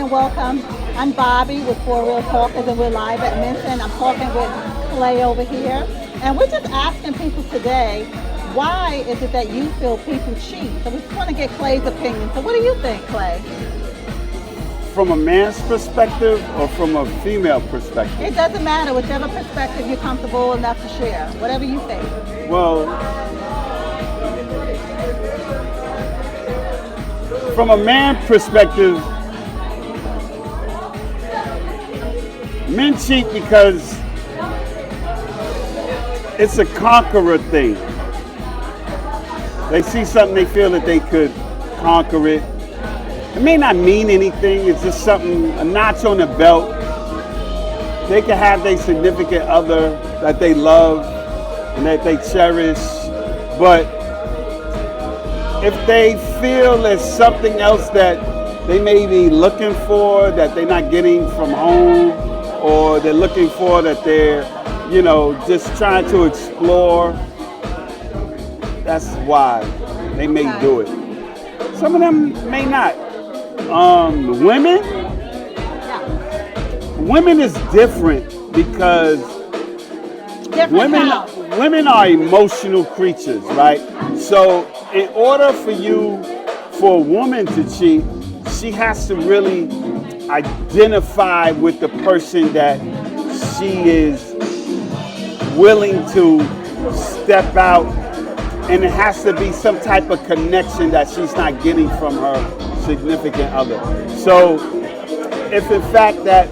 and welcome. I'm Bobby with Four Real Talkers, and we're live at Minton. I'm talking with Clay over here. And we're just asking people today, why is it that you feel people cheat? So we just want to get Clay's opinion. So what do you think, Clay? From a man's perspective or from a female perspective? It doesn't matter, whichever perspective you're comfortable enough to share, whatever you think. Well, from a man perspective, men cheat because it's a conqueror thing. They see something, they feel that they could conquer it. It may not mean anything, it's just something, a notch on the belt. They can have their significant other that they love and that they cherish, but if they feel there's something else that they may be looking for that they're not getting from home, or they're looking for that they're, just trying to explore, that's why they may do it. Some of them may not. Women is different because women are emotional creatures, right? So in order for a woman to cheat, she has to really identify with the person that she is willing to step out, and it has to be some type of connection that she's not getting from her significant other. So if in fact that,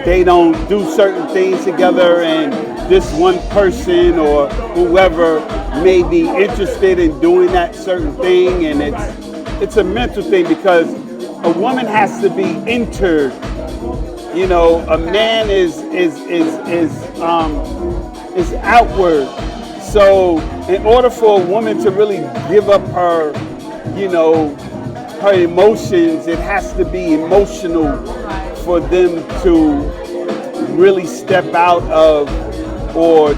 they don't do certain things together, and this one person or whoever may be interested in doing that certain thing, and it's a mental thing because a woman has to be entered. A man is outward. So in order for a woman to really give up her, her emotions, it has to be emotional for them to really step out of or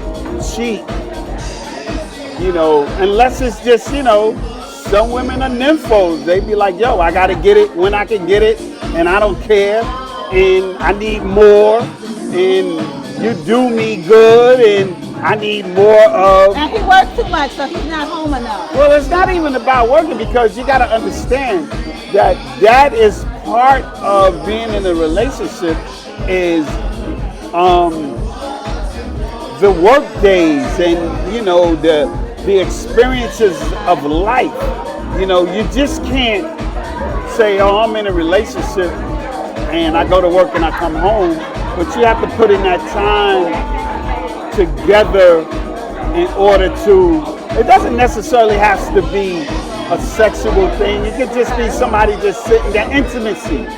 cheat. Unless it's just, some women are nymphos. They be like, yo, I gotta get it when I can get it, and I don't care, and I need more, and you do me good, and I need more of. And he works too much, so he's not home enough. Well, it's not even about working, because you gotta understand that is part of being in a relationship, is the work days and the experiences of life. You just can't say, oh, I'm in a relationship and I go to work and I come home, but you have to put in that time together in order to, it doesn't necessarily have to be a sexual thing. It could just be somebody just sitting there, intimacy,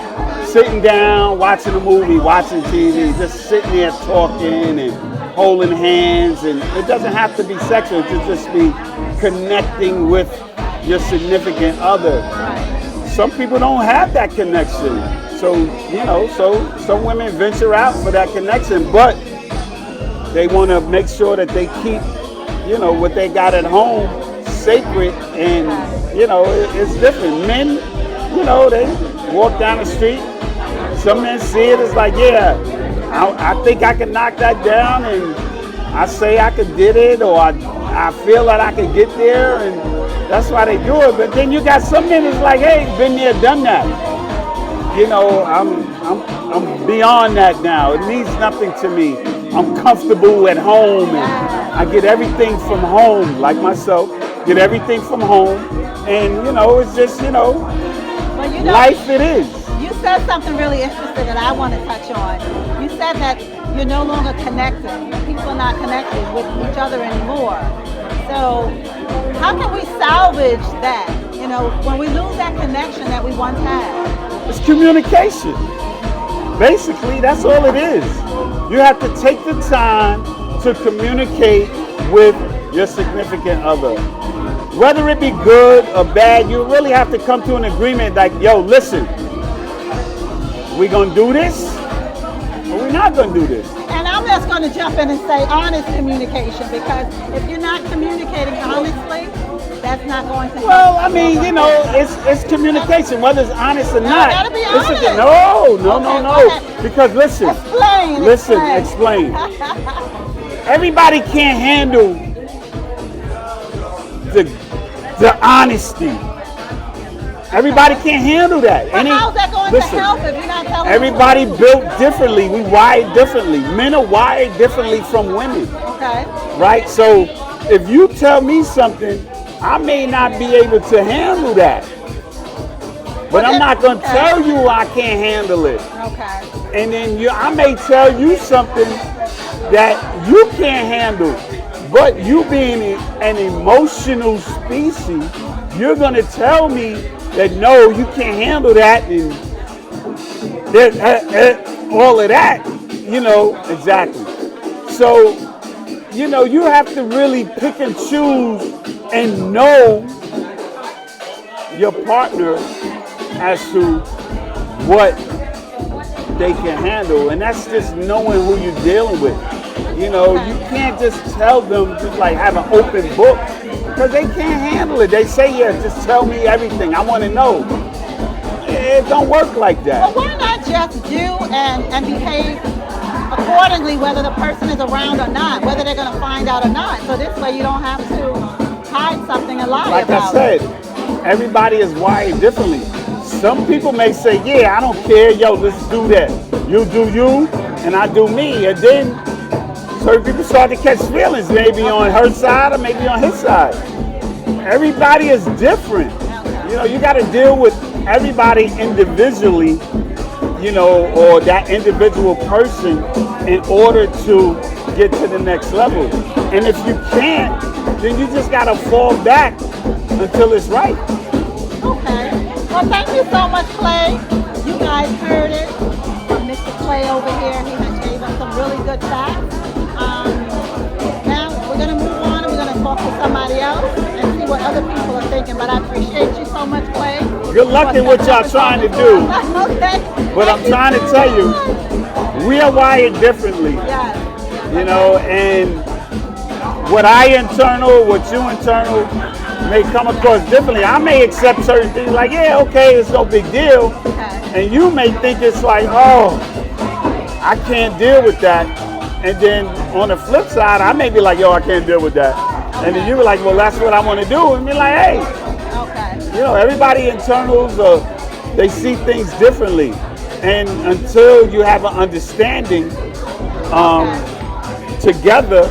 sitting down, watching a movie, watching TV, just sitting there talking and holding hands, and it doesn't have to be sexual. It could just be connecting with your significant other. Some people don't have that connection. So, so some women venture out for that connection, but they want to make sure that they keep, what they got at home sacred, and, it's different. Men, they walk down the street. Some men see it as like, yeah, I think I can knock that down, and I say I could did it, or I feel that I could get there, and that's why they do it. But then you got some men that's like, hey, been there, done that. I'm beyond that now. It means nothing to me. I'm comfortable at home, and I get everything from home, like myself, get everything from home, and it's just, life it is. You said something really interesting that I want to touch on. You said that you're no longer connected. People are not connected with each other anymore. So how can we salvage that? When we lose that connection that we once had? It's communication. Basically, that's all it is. You have to take the time to communicate with your significant other. Whether it be good or bad, you really have to come to an agreement like, yo, listen, we gonna do this, or we're not gonna do this. And I'm just gonna jump in and say honest communication, because if you're not communicating honestly, that's not going to Well, help I mean, your you know, relationship? it's communication, whether it's honest or No, not. gotta be It's honest. no, no, Okay, no, go no. ahead. Because listen, explain. Everybody can't handle the honesty. Everybody can't handle that. But how's that going to help if you're not telling Everybody the truth? built differently. We wired differently. Men are wired differently from women, Okay. right? So if you tell me something, I may not be able to handle that. But I'm not going to tell you I can't handle it. Okay. And then I may tell you something that you can't handle. But you being an emotional species, you're going to tell me that no, you can't handle that and all of that, you know, exactly. So, you know, you have to really pick and choose and know your partner as to what they can handle. And that's just knowing who you're dealing with. You know, you can't just tell them, just like have an open book, because they can't handle it. They say, yeah, just tell me everything. I want to know. It don't work like that. Well, why not just do and behave accordingly, whether the person is around or not, whether they're going to find out or not. So this way you don't have to hide something and lie Like about I said, everybody is wired differently. Some people may say, yeah, I don't care. Yo, let's do that. You do you, and I do me. And then certain people start to catch feelings, maybe on her side or maybe on his side. Everybody is different. You know, you got to deal with everybody individually, you know, or that individual person in order to get to the next level. And if you can't, then you just got to fall back until it's right. Okay. Well, thank you so much, Clay. You guys heard it from Mr. Clay over here. He has gave us some really good facts. Now we're going to move on and we're going to talk to somebody else and see what other people are thinking. But I appreciate you so much, Clay. Good luck in what y'all trying to do. Okay. But I'm trying to tell you, we are wired differently. Yes. You know, and what I internal, what you internal may come across differently. I may accept certain things like, yeah, okay, it's no big deal. Okay. And you may think it's like, oh, I can't deal with that. And then on the flip side, I may be like, yo, I can't deal with that. And then you be like, well, that's what I want to do. And be like, hey, Okay. you know, everybody internals, they see things differently. And until you have an understanding together,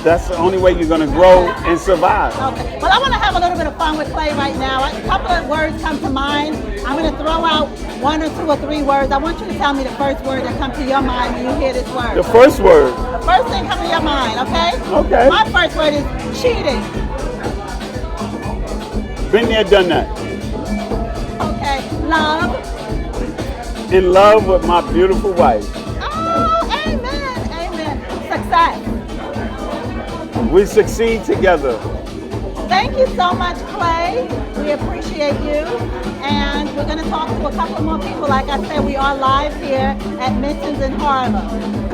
that's the only way you're going to grow and survive. Okay. Well, I want to have a little bit of fun with Clay right now. A couple of words come to mind. I'm going to throw out 1 or 2 or 3 words. I want you to tell me the first word that comes to your mind when you hear this word. The first word. The first thing comes to your mind, okay? Okay. My first word is cheating. Been there, done that. Okay. Love. In love with my beautiful wife. Oh, amen. Amen. Success. We succeed together. Thank you so much, Clay. We appreciate you. And we're going to talk to a couple more people. Like I said, we are live here at Minton's in Harlem.